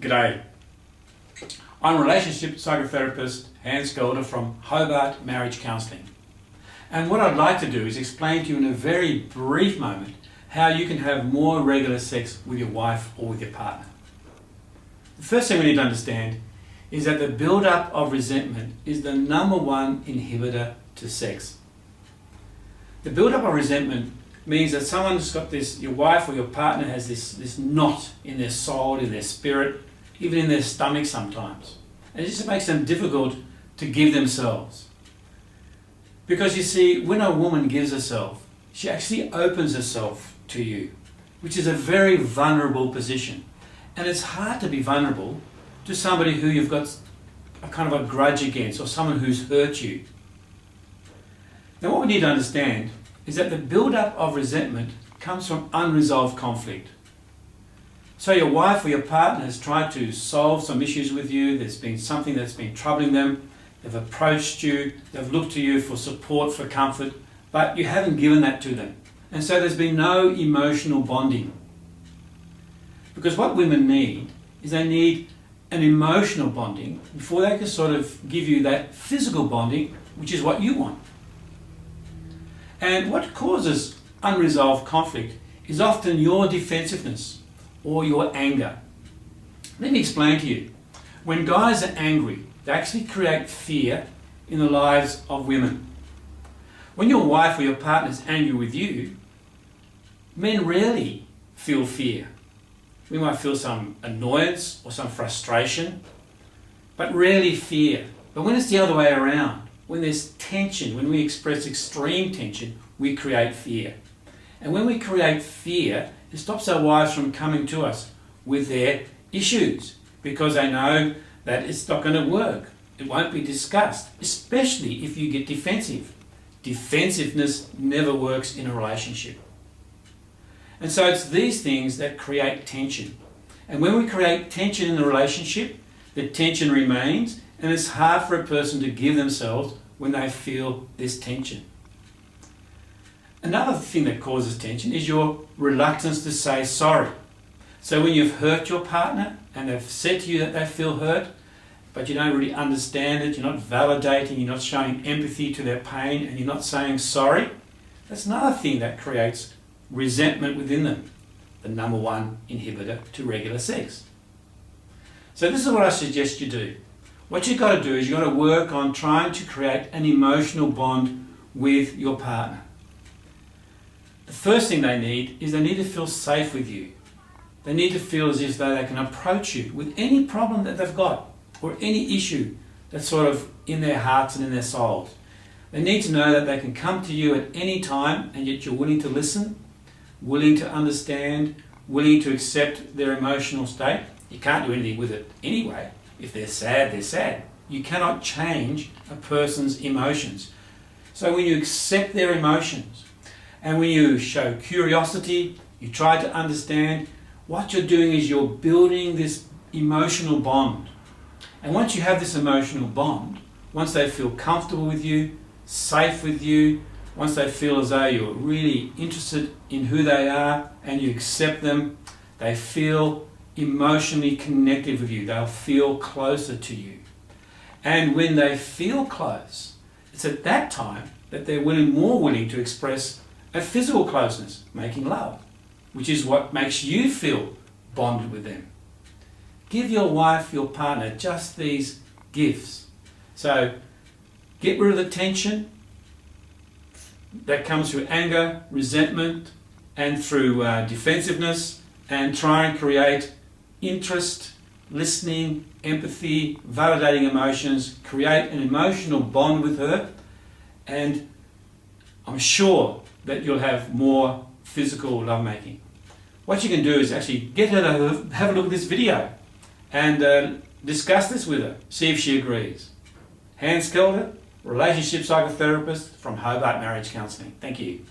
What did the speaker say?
G'day. I'm relationship psychotherapist Hans Kelder from Hobart Marriage Counselling. And what I'd like to do is explain to you in a very brief moment how you can have more regular sex with your wife or with your partner. The first thing we need to understand is that the build-up of resentment is the number one inhibitor to sex. The build-up of resentment means that someone's got this, your wife or your partner has this knot in their soul, in their spirit, even in their stomach sometimes. And it just makes them difficult to give themselves. Because you see, when a woman gives herself, she actually opens herself to you, which is a very vulnerable position. And it's hard to be vulnerable to somebody who you've got a kind of a grudge against, or someone who's hurt you. Now what we need to understand is that the build-up of resentment comes from unresolved conflict. So your wife or your partner has tried to solve some issues with you, there's been something that's been troubling them, they've approached you, they've looked to you for support, for comfort, but you haven't given that to them. And so there's been no emotional bonding. Because what women need is they need an emotional bonding before they can sort of give you that physical bonding, which is what you want. And what causes unresolved conflict is often your defensiveness or your anger. Let me explain to you. When guys are angry, they actually create fear in the lives of women. When your wife or your partner is angry with you, men rarely feel fear. We might feel some annoyance or some frustration, but rarely fear. But when it's the other way around, when there's tension, when we express extreme tension, we create fear. And when we create fear, it stops our wives from coming to us with their issues, because they know that it's not going to work. It won't be discussed, especially if you get defensive. Defensiveness never works in a relationship. And so it's these things that create tension. And when we create tension in the relationship, the tension remains, and it's hard for a person to give themselves when they feel this tension. Another thing that causes tension is your reluctance to say sorry. So when you've hurt your partner and they've said to you that they feel hurt, but you don't really understand it, you're not validating, you're not showing empathy to their pain, and you're not saying sorry, that's another thing that creates resentment within them, the number one inhibitor to regular sex. So this is what I suggest you do. What you've got to do is you've got to work on trying to create an emotional bond with your partner. The first thing they need is they need to feel safe with you. They need to feel as if they can approach you with any problem that they've got or any issue that's sort of in their hearts and in their souls. They need to know that they can come to you at any time, and yet you're willing to listen, willing to understand, willing to accept their emotional state. You can't do anything with it anyway. If they're sad, they're sad. You cannot change a person's emotions. So when you accept their emotions, and when you show curiosity, you try to understand, what you're doing is you're building this emotional bond. And once you have this emotional bond, once they feel comfortable with you, safe with you, once they feel as though you're really interested in who they are and you accept them, they feel emotionally connected with you. They'll feel closer to you. And when they feel close, it's at that time that they're more willing to express a physical closeness, making love, which is what makes you feel bonded with them. Give your wife, your partner, just these gifts. So get rid of the tension that comes through anger, resentment, and through defensiveness, and try and create interest, listening, empathy, validating emotions, create an emotional bond with her, and I'm sure that you'll have more physical lovemaking. What you can do is actually get her to have a look at this video and discuss this with her, see if she agrees. Hans Kelder, relationship psychotherapist from Hobart Marriage Counselling. Thank you.